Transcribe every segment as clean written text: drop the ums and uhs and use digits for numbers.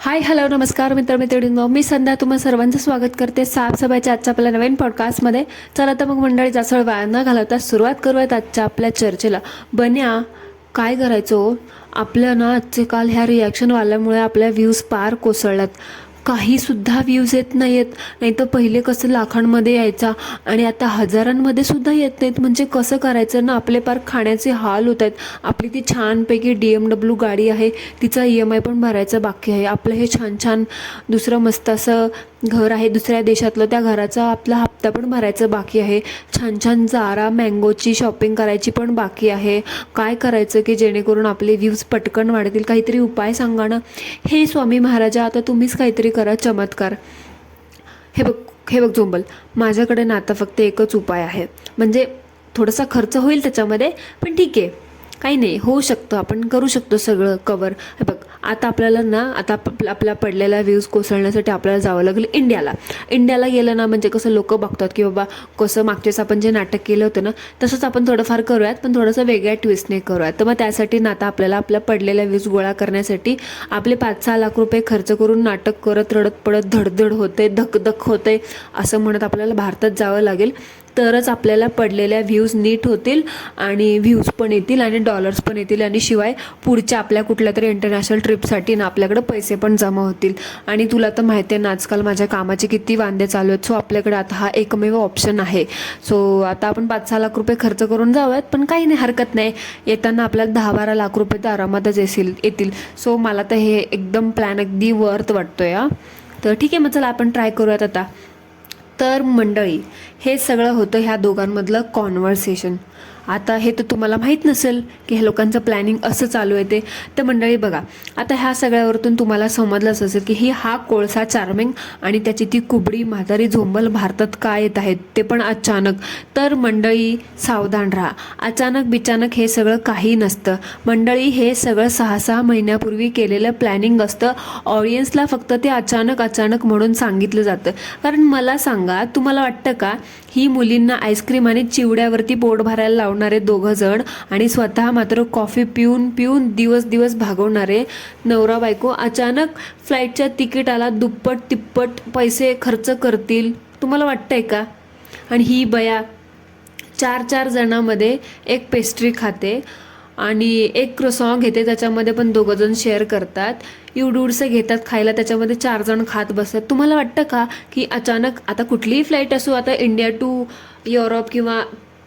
Hi hello नमस्कार मित्रमैत्रिणींनो, मी संध्या तुम्हा सर्वांचं स्वागत करते साफसफाईच्या आजच्या आपल्या नवीन पॉडकास्टमध्ये. चला तर मग मंडळी, जास्त वाया न घालवता सुरुवात करूयात आजच्या आपल्या चर्चेला. बन्या, काय करायचं हो? आपलं ना आजचे काल ह्या रिॲक्शन वाल्यामुळे आपल्या व्ह्यूज पार कोसळल्यात. काही सुद्धा व्ह्यूज येत नाहीत. नाही तर पहिले कसं लाखांमध्ये यायचा आणि आता हजारांमध्ये सुद्धा येत नाहीत. म्हणजे कसं करायचं ना, आपले पार खाण्याचे हाल होत आहेत. आपली ती छानपैकी BMW गाडी आहे, तिचा EMI पण भरायचा बाकी आहे. आपलं हे छान छान दुसरं मस्त असं घर आहे दुसऱ्या देशातलं, त्या घराचा आपला हप्ता पण भरायचं बाकी आहे. छान छान जारा मँगोची शॉपिंग करायची पण बाकी आहे. काय करायचं की जेणेकरून आपले व्ह्यूज पटकन वाढतील? काहीतरी उपाय सांगा ना. हे स्वामी महाराजा, आता तुम्हीच काहीतरी करा चमत्कार. हे बघ, हे बघ झोंबल, माझ्याकडे ना आता फक्त एकच उपाय आहे. म्हणजे थोडासा खर्च होईल त्याच्यामध्ये, पण ठीक आहे, काही नाही, होऊ शकतं, आपण करू शकतो सगळं कवर. हे बघ, आता आपल्याला ना आता आपल्या पडलेल्या व्ह्यूज कोसळण्यासाठी आपल्याला जावं लागेल इंडियाला गेलं ना, म्हणजे कसं लोक बघतात की बाबा कसं मागच्याच आपण जे नाटक केलं होतं ना, तसंच आपण थोडंफार करूयात, पण थोडंसं वेगळ्या ट्विस्टने करूयात. तर मग त्यासाठी ना आता आपल्याला आपल्या पडलेल्या व्ह्यूज गोळा करण्यासाठी आपले 5-6 लाख रुपये खर्च करून नाटक करत रडत पडत धडधड होते, धकधक होते असं म्हणत आपल्याला भारतात जावं लागेल. तरच आपल्याला पडलेल्या व्ह्यूज नीट होतील आणि व्ह्यूज पण येतील आणि डॉलर्स पण येतील, आणि शिवाय पुढच्या आपल्या कुठल्या तरी इंटरनॅशनल ट्रिपसाठी ना आपल्याकडे पैसे पण जमा होतील. आणि तुला तर माहिती आहे ना, आजकाल माझ्या कामाचे किती वांदे चालू आहेत. सो आपल्याकडे आता हा एकमेव ऑप्शन आहे. सो आता आपण 5-6 लाख रुपये खर्च करून जाऊयात, पण काही नाही, हरकत नाही. येताना आपल्याला 10-12 लाख रुपये तर आरामातच येतील. सो मला तर हे एकदम प्लॅन अगदी वर्थ वाटतोय. तर ठीक आहे, मग चला आपण ट्राय करूयात आता. तर मंडळी, हे सगळं होतं ह्या दोघांमधलं कॉन्व्हर्सेशन. आता हे तर तुम्हाला माहीत नसेल की ह्या लोकांचं प्लॅनिंग असं चालू आहे ते. तर मंडळी बघा, आता ह्या सगळ्यावरतून तुम्हाला समजलंच असेल की हा कोळसा चार्मिंग आणि त्याची ती कुबडी म्हातारी झोंबल भारतात का येत आहेत, ते पण अचानक. तर मंडळी सावधान राहा, अचानक बिचानक हे सगळं काही नसतं मंडळी. हे सगळं 6-6 महिन्यापूर्वी केलेलं प्लॅनिंग असतं. ऑडियन्सला फक्त ते अचानक म्हणून सांगितलं जातं. कारण मला सांगा, तुम्हाला वाटतं का ही मुलींना आईस्क्रीम आणि चिवड्यावरती पोट भरायला लावणारे दोघं जण आणि स्वतः मात्र कॉफी पिऊन पिऊन दिवस भागवणारे नवरा बायको अचानक फ्लाईटच्या तिकीटाला दुप्पट तिप्पट पैसे खर्च करतील? तुम्हाला वाटतंय का? आणि ही बया 4-4 जणांमध्ये एक पेस्ट्री खाते आणि एक क्रोसॉन घेते, त्याच्यामध्ये पण 2 जण शेअर करतात. एवढूडसं घेतात खायला, त्याच्यामध्ये 4 जण खात बसतात. तुम्हाला वाटतं का की अचानक आता कुठलीही फ्लाईट असो, आता इंडिया टू युरोप किंवा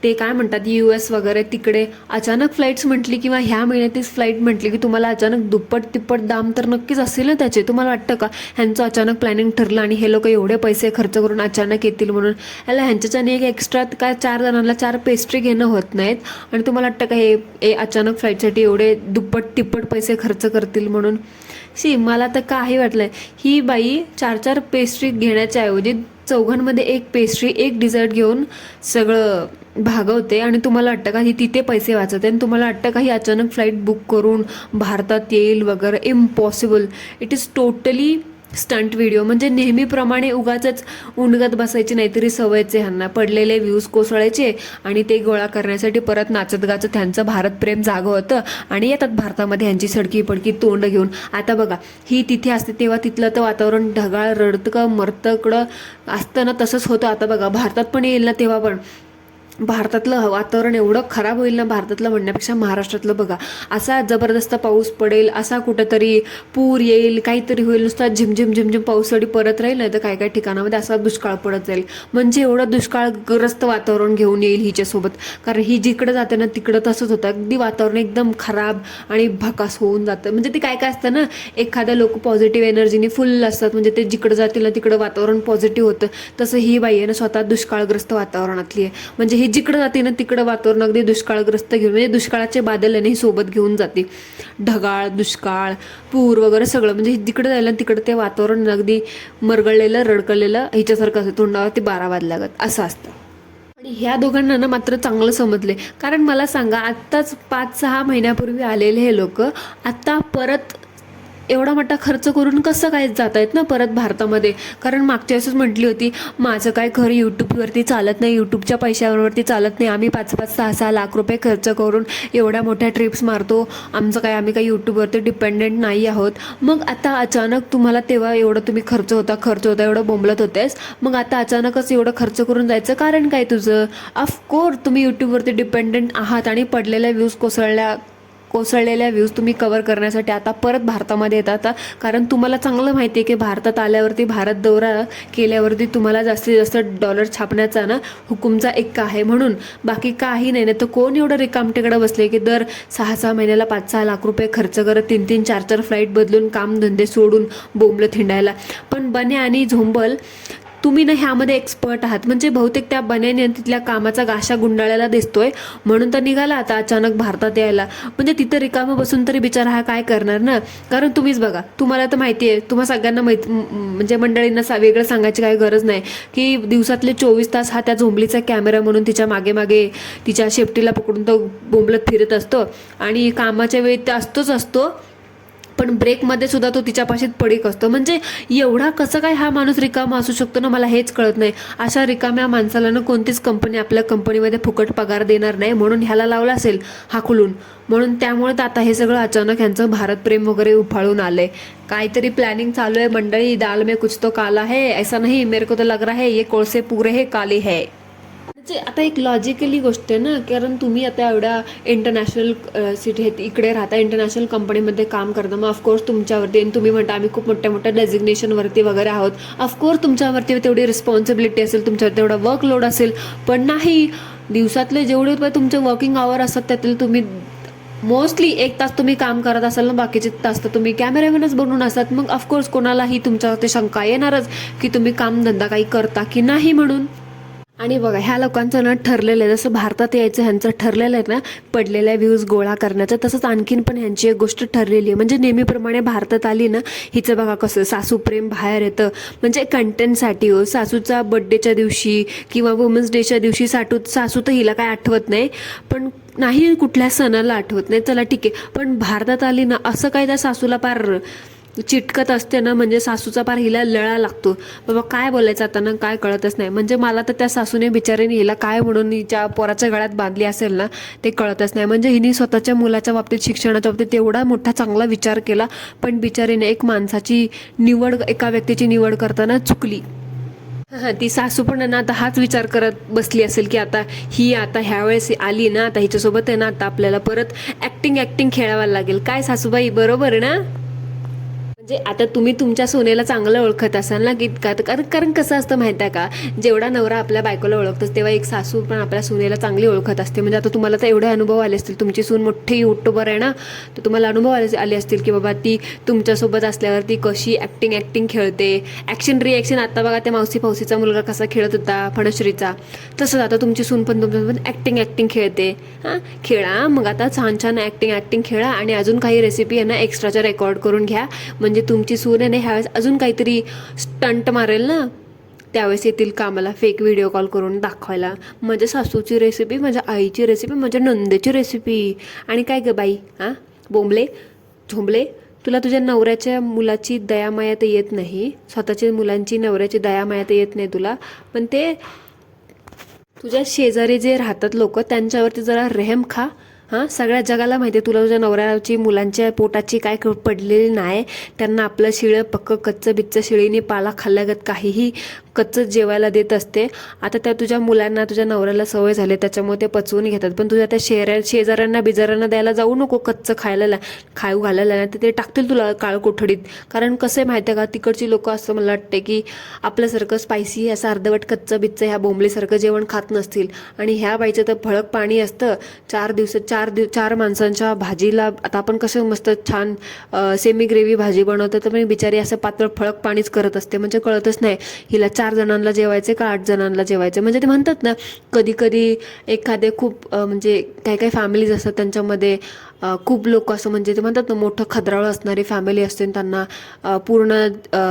ते काय म्हणतात US वगैरे तिकडे अचानक फ्लाईट्स म्हटली किंवा ह्या महिन्यातच फ्लाईट म्हटली की तुम्हाला अचानक दुप्पट तिप्पट दाम तर नक्कीच असेल ना त्याचे. तुम्हाला वाटतं का ह्यांचं अचानक प्लॅनिंग ठरलं आणि हे लोक एवढे पैसे खर्च करून अचानक येतील म्हणून? ह्याला ह्यांच्याच्याने एक एक्स्ट्रा काय 4 जणांना 4 पेस्ट्री घेणं होत नाहीत, आणि तुम्हाला वाटतं का हे अचानक फ्लाईटसाठी एवढे दुप्पट तिप्पट पैसे खर्च करतील म्हणून? मला तर काही वाटलंय, ही बाई 4-4 पेस्ट्री घेण्याच्या ऐवजी 4घांमध्ये एक पेस्ट्री एक डिझर्ट घेऊन सगळं भागवते. आणि तुम्हाला वाटतं का ही तिथे पैसे वाचवते? आणि तुम्हाला वाटतं का ही अचानक फ्लाईट बुक करून भारतात येईल वगैरे? Impossible. It is totally stunt video. म्हणजे नेहमीप्रमाणे उगाचच उणगत बसायची नाहीतरी सवयचे ह्यांना. पडलेले व्ह्यूज कोसळायचे आणि ते गोळा करण्यासाठी परत नाचत गाचत त्यांचं भारतप्रेम जागं होतं आणि येतात भारतामध्ये ह्यांची सडकी पडकी तोंड घेऊन. आता बघा, ही तिथे असते तेव्हा तिथलं तर वातावरण ढगाळ रडतं मरतकडं असतं ना, तसंच होतं. आता बघा, भारतात पण येईल ना तेव्हा पण भारतातलं वातावरण एवढं खराब होईल ना, भारतातलं म्हणण्यापेक्षा महाराष्ट्रातलं बघा, असा जबरदस्त पाऊस पडेल, असा कुठंतरी पूर येईल, काहीतरी होईल, नुसता झिमझिम पाऊसडी परत राहील, नाही तर काय काय ठिकाणामध्ये असा दुष्काळ पडत जाईल. म्हणजे एवढं दुष्काळग्रस्त वातावरण घेऊन येईल हिच्यासोबत. कारण ही जिकडं जाते ना तिकडं तसंच होतं, अगदी वातावरण एकदम खराब आणि भकास होऊन जातं. म्हणजे ते काय काय असतं ना, एखाद्या लोक पॉझिटिव्ह एनर्जीने फुल असतात, म्हणजे ते जिकडं जातील ना तिकडं वातावरण पॉझिटिव्ह होतं. तसं ही बाई आहे ना स्वतः दुष्काळग्रस्त वातावरणातली आहे. म्हणजे ही जिकडं जाते ना तिकडं वातावरण अगदी दुष्काळग्रस्त घेऊन, म्हणजे दुष्काळाचे बादल सोबत घेऊन जाते. ढगाळ, दुष्काळ, पूर वगैरे सगळं. म्हणजे जिकडं जायला तिकडं ते वातावरण अगदी मरगळलेलं रडकलेलं हिच्यासारखं असतं, तोंडावरती 12 वाजल्यागत असं असतं. आणि ह्या दोघांना ना मात्र चांगलं समजले. कारण मला सांगा, आत्ताच 5-6 महिन्यापूर्वी आलेले हे लोक आत्ता परत एवढा मोठा खर्च करून कसं काय जात आहेत ना परत भारतामध्ये. कारण मागच्या वेळेसच म्हटली होती, माझं काय घर यूट्यूबवरती चालत नाही, यूट्यूबच्या पैशावरती चालत नाही, आम्ही 5-5, 6-6 लाख रुपये खर्च करून एवढ्या मोठ्या ट्रिप्स मारतो, आम्ही काही यूट्यूबवरती डिपेंडेंट नाही आहोत. मग आता अचानक तुम्हाला तेव्हा एवढं तुम्ही खर्च होता एवढं बोंबलत होतेस, मग आता अचानकच एवढं खर्च करून जायचं कारण काय तुझं? ऑफकोर्स तुम्ही यूट्यूबवरती डिपेंडेंट आहात आणि पडलेल्या व्ह्यूज कोसळलेल्या व्ह्यूज तुम्ही कव्हर करण्यासाठी आता परत भारतामध्ये येतात. कारण तुम्हाला चांगलं माहिती आहे की भारतात आल्यावरती, भारत दौरा केल्यावरती तुम्हाला जास्तीत जास्त डॉलर छापण्याचा ना हुकुमचा एक आहे, म्हणून बाकी काही नाही. तर कोण एवढं रिकामटेकडं बसले की दर 6-6 महिन्याला 5-6 लाख रुपये खर्च करत 3-3, 4-4 फ्लाईट बदलून कामधंदे सोडून बोंबलत हिंडायला. पण बन्या आणि झोंबल तुम्ही ना ह्यामध्ये एक्सपर्ट आहात. म्हणजे बहुतेक त्या बन्याने तिथल्या कामाचा गाशा गुंडाळायला दिसतोय, म्हणून तर निघाला आता अचानक भारतात यायला. म्हणजे तिथं रिकामं बसून तरी बिचारा हा काय करणार ना. कारण तुम्हीच बघा, तुम्हाला तर माहिती आहे, तुम्हा सगळ्यांना म्हणजे मंडळींना वेगळं सांगायची काही गरज नाही की दिवसातले 24 तास हा त्या झोंबलीचा कॅमेरा म्हणून तिच्या मागे मागे तिच्या शेपटीला पकडून तो बोंबलत फिरत असतो. आणि कामाच्या वेळी ते असतो, पण ब्रेकमध्ये सुद्धा तो तिच्यापाशीच पडीक असतो. म्हणजे एवढा कसं काय हा माणूस रिकामा असू शकतो ना, मला हेच कळत नाही. अशा रिकाम्या माणसाला ना कोणतीच कंपनी आपल्या कंपनीमध्ये फुकट पगार देणार नाही, म्हणून ह्याला लावला असेल हाकलून. म्हणून त्यामुळे आता हे सगळं अचानक ह्यांचं भारत प्रेम वगैरे उफाळून आलंय. काहीतरी प्लॅनिंग चालू आहे मंडळी. दाल में कुछ तो काला है, ऐसा नहीं, मेरे को तो लग रहा है ये कोळसे पूरे हे काले है. म्हणजे आता एक लॉजिकली गोष्ट आहे ना, कारण तुम्ही आता एवढ्या इंटरनॅशनल सिटी आहेत, इकडे राहता, इंटरनॅशनल कंपनीमध्ये काम करता, मग ऑफकोर्स तुमच्यावरती, आणि तुम्ही म्हणता आम्ही खूप मोठ्या मोठ्या डेझिग्नेशनवरती वगैरे आहोत, ऑफकोर्स तुमच्यावरती तेवढी रिस्पॉन्सिबिलिटी असेल, तुमच्यावर तेवढा वर्कलोड असेल. पण नाही, दिवसातले जेवढे तुमचे वर्किंग आवर असतात त्यातील तुम्ही मोस्टली 1 तास तुम्ही काम करत असाल ना, बाकीचे तास तर तुम्ही कॅमेरामॅनच बनून असतात. मग ऑफकोर्स कोणालाही तुमच्यावरती शंका येणारच की तुम्ही कामधंदा काही करता की नाही म्हणून. आणि बघा, ह्या लोकांचं ना ठरलेलं आहे, जसं भारतात यायचं ह्यांचं ठरलेलं आहे ना पडलेल्या व्ह्यूज गोळा करण्याचं, तसंच आणखीन पण ह्यांची एक गोष्ट ठरलेली आहे. म्हणजे नेहमीप्रमाणे भारतात आली ना, हिचं बघा कसं सासू प्रेम बाहेर येतं. म्हणजे कंटेंटसाठी हो, सासूचा बड्डेच्या दिवशी किंवा वुमन्स डेच्या दिवशी सासू तर हिला काय आठवत नाही, पण नाही कुठल्या सणाला आठवत नाही, चला ठीक आहे. पण भारतात आली ना, असं काय त्या सासूला पार चिटकत असते ना, म्हणजे सासूचा पार हिला लळा लागतो. बाबा काय बोलायचं आता ना, काय कळतच नाही. म्हणजे मला तर त्या सासूने बिचारीने हिला काय म्हणून हिच्या पोराच्या गळ्यात बांधली असेल ना, ते कळतच नाही. म्हणजे हिने स्वतःच्या मुलाच्या बाबतीत, शिक्षणाच्या बाबतीत एवढा मोठा चांगला विचार केला, पण बिचारीने एक माणसाची निवड, एका व्यक्तीची निवड करताना चुकली. हां, ती सासू पण ना आता हाच विचार करत बसली असेल की आता ह्यावेळेस आली ना, आता हिच्यासोबत आहे ना, आता आपल्याला परत ऍक्टिंग खेळावं लागेल. काय सासूबाई, बरोबर आहे ना? म्हणजे आता तुम्ही तुमच्या सुनेला चांगलं ओळखत असाल ना, की कारण कसं असतं माहिती आहे का, जेवढा नवरा आपल्या बायकोला ओळखतोच तेव्हा एक सासू पण आपल्या सुनेला चांगली ओळखत असते. म्हणजे आता तुम्हाला तर एवढे अनुभव आले असतील, तुमची सून मोठी यूट्यूबर आहे ना, तर तुम्हाला अनुभव आले असतील की बाबा ती तुमच्यासोबत असल्यावर ती कशी ऍक्टिंग खेळते, ॲक्शन रिॲक्शन. आता बघा त्या मावशीचा मुलगा कसा खेळत होता फणश्रीचा, तसंच आता तुमची सून पण तुमच्यासोबत ऍक्टिंग खेळते. हां, खेळा मग, आता छान ऍक्टिंग खेळा, आणि अजून काही रेसिपी आहे ना एक्स्ट्राच्या रेकॉर्ड करून घ्या. म्हणजे तुमची सून आहे ना ह्यावेळेस अजून काहीतरी स्टंट मारेल ना, त्यावेळेस येतील कामाला फेक व्हिडिओ कॉल करून दाखवायला, माझ्या सासूची रेसिपी, माझ्या आईची रेसिपी, माझ्या नंदेची रेसिपी. आणि काय ग बाई, हां बोंबले झोंबले, तुला तुझ्या नवऱ्याच्या मुलाची दयामाया तर येत नाही, स्वतःच्या मुलांची नवऱ्याची दयामाया तर येत नाही तुला, पण ते तुझ्या शेजारी जे राहतात लोक त्यांच्यावरती जरा रेहम खा. हां, सगळ्या जगाला माहिती आहे तुला तुझ्या नवऱ्याची मुलांच्या पोटाची काय पडलेली नाही. त्यांना आपलं शिळं पक्क कच्चं बिच्चं शिळीने पाला खाल्ल्यागत काहीही कच्चंच जेवायला देत असते. आता त्या तुझ्या मुलांना, तुझ्या नवऱ्याला सवय झाली, त्याच्यामुळे ते पचवून घेतात. पण तुझ्या त्या शेजाऱ्यांना बिजाऱ्यांना द्यायला जाऊ नको कच्चं खाऊ घालायला, नाही तर ते टाकतील तुला काळ कोठडीत. कारण कसं आहे माहिती आहे का, तिकडची लोक असं मला वाटते की आपल्यासारखं स्पायसी असं अर्धवट कच्चं बिच्चं ह्या बोंबलीसारखं जेवण खात नसतील. आणि ह्या बाईचं तर फळक पाणी असतं. 4 माणसांच्या भाजीला आता आपण कसं मस्त छान सेमी ग्रेव्ही भाजी बनवतो, तर पण बिचारी असं पातळ फळक पाणीच करत असते. म्हणजे कळतच नाही हिला 4 जणांना जेवायचे का 8 जणांना जेवायचे. म्हणजे ते म्हणतात ना, कधी एखादे खूप म्हणजे काही फॅमिलीज असतात त्यांच्यामध्ये खूप लोक असं, म्हणजे ते म्हणतात ना, मोठं खदराळं असणारी फॅमिली असते, त्यांना पूर्ण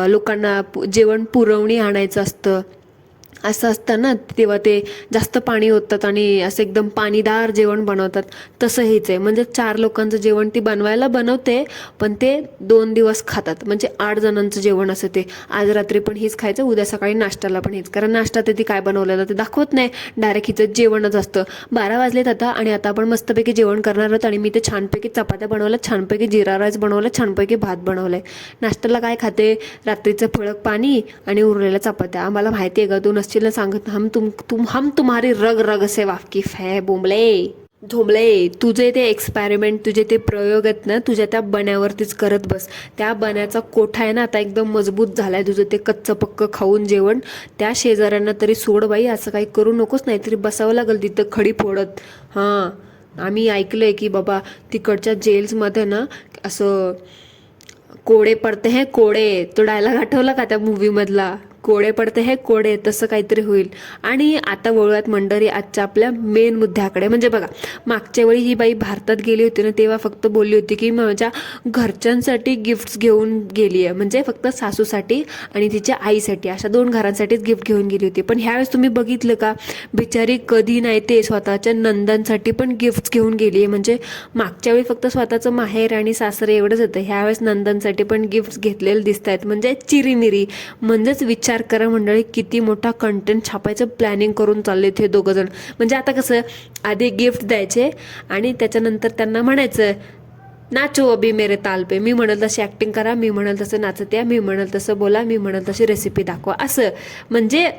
लोकांना जेवण पुरवणी आणायचं असतं. असं असतं ना, तेव्हा ते जास्त पाणी ओततात आणि असं एकदम पाणीदार जेवण बनवतात. तसं हेच आहे, म्हणजे 4 लोकांचं जेवण ती बनवायला बनवते, पण ते 2 दिवस खातात. म्हणजे 8 जणांचं जेवण असं ते. आज रात्री पण हेच खायचं, उद्या सकाळी नाश्त्याला पण हेच. कारण नाश्ता ती काय बनवलेलं ते दाखवत नाही, डायरेक्ट हिचं जेवणच असतं. 12 वाजलेत आता आणि आता आपण मस्तपैकी जेवण करणार आहोत. आणि मी ते छानपैकी चपात्या बनवल्या, छानपैकी जिरा राईस बनवलं, छानपैकी भात बनवलंय. नाश्त्याला काय खाते? रात्रीचं फळक पाणी आणि उरलेल्या चपात्या. आम्हाला माहिती आहे का, तू नसशील सांगत, हम तुम्हारी रग रग से वाकिफ है बोंबले झोंबले. तुझे ते एक्सपेरिमेंट, तुझे ते प्रयोग आहेत ना, तुझ्या त्या बण्यावरतीच करत बस. त्या बण्याचा कोठा आहे ना आता एकदम मजबूत झालाय तुझं ते कच्चं पक्क खाऊन जेवण. त्या शेजाऱ्यांना तरी सोड बाई, असं काही करू नकोस, नाहीतरी बसावं लागेल तिथं खडी फोडत. हां, आम्ही ऐकलंय की बाबा तिकडच्या जेल्समध्ये ना असं कोडे पडते हे कोडे, तो डायलॉग आठवला का त्या मूवीमधला? कोडे पडते हे कोडे, तसं काहीतरी होईल. आणि आता वळूयात मंडळी आजच्या आपल्या मेन मुद्द्याकडे. म्हणजे बघा, मागच्या वेळी ही बाई भारतात गेली होती ना, तेव्हा फक्त बोलली होती की माझ्या घरच्यांसाठी गिफ्ट्स घेऊन गेली आहे, म्हणजे फक्त सासूसाठी आणि तिच्या आईसाठी, अशा 2 घरांसाठीच गिफ्ट घेऊन गेली होती. पण ह्यावेळेस तुम्ही बघितलं का, बिचारी कधी नाही ते स्वतःच्या नंदांसाठी पण गिफ्ट्स घेऊन गेली आहे. म्हणजे मागच्या वेळी फक्त स्वतःचं माहेर आणि सासरे एवढंच होतं, ह्यावेळेस नंदांसाठी पण गिफ्ट्स घेतलेले दिसत आहेत. म्हणजे चिरीमिरी. म्हणजेच विचार करा मंडळी, किती मोठा कंटेंट छापायचं प्लॅनिंग करून चालले ते दोघं जण. म्हणजे आता कसं, आधी गिफ्ट द्यायचे आणि त्याच्यानंतर त्यांना म्हणायचं नाचो अभी मेरे ताल पे. मी म्हणाल तशी ॲक्टिंग करा, मी म्हणाल तसं नाचत या, मी म्हणाल तसं बोला, मी म्हणाल तशी रेसिपी दाखवा. असं म्हणजे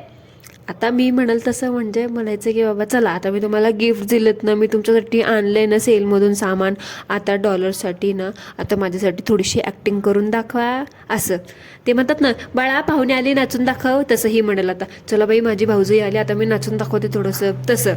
आता मी म्हणाल तसं म्हणजे म्हणायचं की बाबा चला, आता मी तुम्हाला गिफ्ट दिलेत ना, मी तुमच्यासाठी आणलंय ना सेलमधून सामान, आता डॉलरसाठी ना, आता माझ्यासाठी थोडीशी ॲक्टिंग करून दाखवा. असं ते म्हणतात ना, बाळा पाहुणे आली नाचून दाखव, तसंही म्हणाल आता चला बाई माझी भाऊजई आली, आता मी नाचून दाखवते थोडंसं. तसं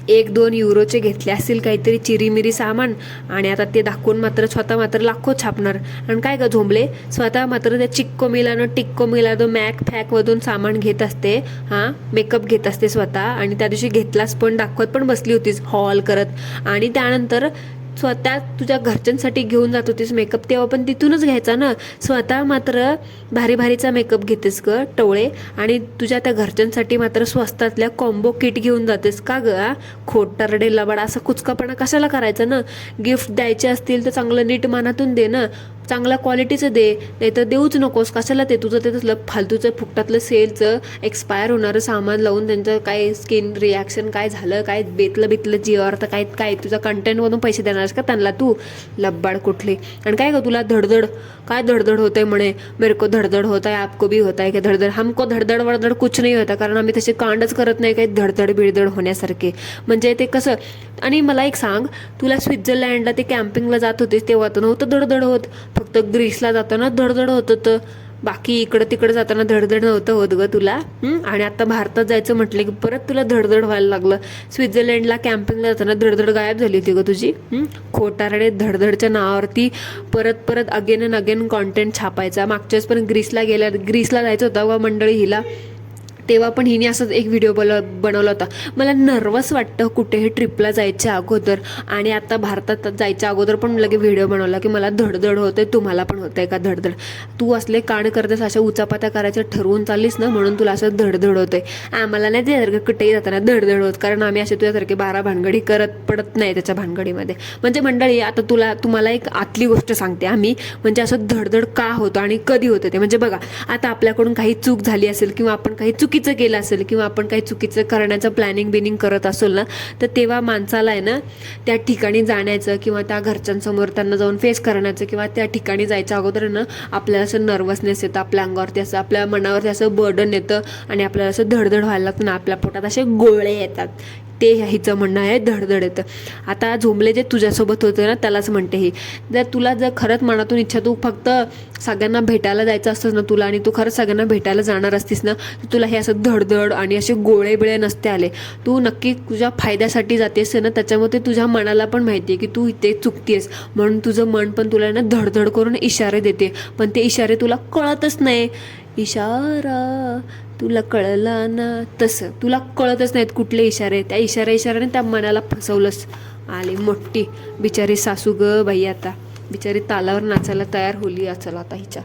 1-2 युरोचे घेतले असतील काहीतरी चिरीमिरी सामान, आणि आता ते दाखवून मात्र स्वतः मात्र लाखो छापणार. आणि काय ग झोंबले, स्वतः मात्र त्या चिक्को मिलानो टिक्को मिलानो मॅक फॅकमधून सामान घेत असते. हां, मेकअप घेत असते स्वतः, आणि त्या दिवशी घेतलास पण, दाखवत पण बसली होतीस हॉल करत. आणि त्यानंतर स्वतः तुझ्या घरच्यांसाठी घेऊन जात होतीस मेकअप, तेव्हा पण तिथूनच घ्यायचा ना. स्वतः मात्र भारी भारीचा मेकअप घेतेस ग टवळे, आणि तुझ्या त्या घरच्यांसाठी मात्र स्वस्तातल्या कॉम्बो किट घेऊन जातेस का ग? खोटारडे लबाड, असा कुचकापणा कशाला करायचा ना? गिफ्ट द्यायचे असतील तर चांगलं नीट मानातून दे ना, चांगल्या क्वालिटीचं दे, नाही तर देऊच नकोस. कशाला ते तुझं ते तसलं फालतूचं फुकटातलं सेलचं एक्सपायर होणारं सामान लावून त्यांचं काय स्किन रिॲक्शन काय झालं, काय बितलं जीवावर, तर काय काय तुझा कंटेंटमधून पैसे देणारस का त्यांना तू? लब्बाड कुठली. आणि काय ग तुला धडधड, काय धडधड होत आहे म्हणे, मेरे को धडधड होत आहे, आपको भी होता है क्या धडधड? हमको धडधड वडधड कुछ नाही होता, कारण आम्ही तसे कांडच करत नाही काही धडधड बिडधड होण्यासारखे. म्हणजे ते कसं. आणि मला एक सांग, तुला स्वित्झर्लंडला ते कॅम्पिंगला जात होतीस तेव्हा तर नव्हतं धडधड होत, फक्त ग्रीसला जाताना धडधड होत होतं, बाकी इकडं तिकडं जाताना धडधड नव्हतं होत ग तुला. आणि आता भारतात जायचं म्हटलं की परत तुला धडधड व्हायला लागलं. स्वित्झर्लंडला कॅम्पिंगला जाताना धडधड गायब झाली होती ग तुझी. खोटारडे, धडधडच्या नावावरती परत परत अगेन अँड अगेन कॉन्टेंट छापायचा. मागच्याच पण ग्रीसला जायचं होतं व मंडळी हिला, तेव्हा पण हिने असंच एक व्हिडिओ बनवला होता. मला नर्वस वाटतं कुठेही ट्रिपला जायच्या अगोदर, आणि आता भारतात जायच्या अगोदर पण लगे व्हिडिओ बनवला की मला धडधड होते, तुम्हाला पण होतंय का धडधड? तू असले कांड करतेस, अशा उचापात्या करायच्या ठरवून चाललीस ना, म्हणून तुला असं धडधड होतंय. आम्हाला नाही त्यासारखं कुठेही जाताना धडधड होत, कारण आम्ही असे तुझ्यासारखे 12 भानगडी करत पडत नाही त्याच्या भानगडीमध्ये. म्हणजे मंडळी आता तुम्हाला एक आतली गोष्ट सांगते आम्ही, म्हणजे असं धडधड का होतं आणि कधी होतं ते. म्हणजे बघा, आता आपल्याकडून काही चूक झाली असेल किंवा आपण काही चुकीचं केलं असेल किंवा आपण काही चुकीचं करण्याचं बिनिंग करत असेल ना, तर तेव्हा माणसाला आहे ना त्या ठिकाणी जाण्याचं किंवा त्या घरच्यांसमोर त्यांना जाऊन फेस करण्याचं किंवा त्या ठिकाणी जायच्या अगोदर ना आपल्याला असं नर्वसनेस येतं, आपल्या अंगावरती असं, आपल्या मनावरती असं बर्डन येतं आणि आपल्याला असं धडधड व्हायला लागतं ना, आपल्या पोटात असे गोळे येतात. ते हिचं म्हणणं आहे, धडधड येतं. आता झोंबले जे तुझ्यासोबत होतं ना, त्यालाच म्हणते ही. जर खरंच मनातून इच्छा, तू फक्त सगळ्यांना भेटायला जायचं असतंच ना तुला, आणि तू खरंच सगळ्यांना भेटायला जाणार असतीस ना, तर तुला हे असं धडधड आणि असे गोळे बिळे नसते आले. तू नक्की तुझ्या फायद्यासाठी जातेस ना, त्याच्यामुळे तुझ्या मनाला पण माहिती आहे की तू इथे चुकतेस, म्हणून तुझं मन पण तुला ना धडधड करून इशारे देते, पण ते इशारे तुला कळतच नाही. इशारा तुला कळला ना, तसं तुला कळतच नाहीत कुठले इशारे. त्या इशाऱ्याने त्या मनाला फसवलंस. आली मोठी बिचारी सासू ग बाई, आता बिचारी तालावर नाचायला तयार होली असेल आता हिच्या.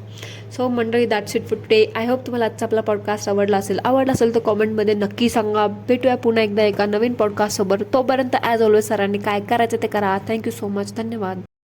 सो मंडळी, that's it for today. I hope तुम्हाला आजचा आपला पॉडकास्ट आवडला असेल तर कॉमेंटमध्ये नक्की सांगा. भेटूया पुन्हा एकदा एका नवीन पॉडकास्टसोबत. तोपर्यंत ॲज ऑलवेज सरांनी काय करायचं ते करा. Thank you so much. धन्यवाद.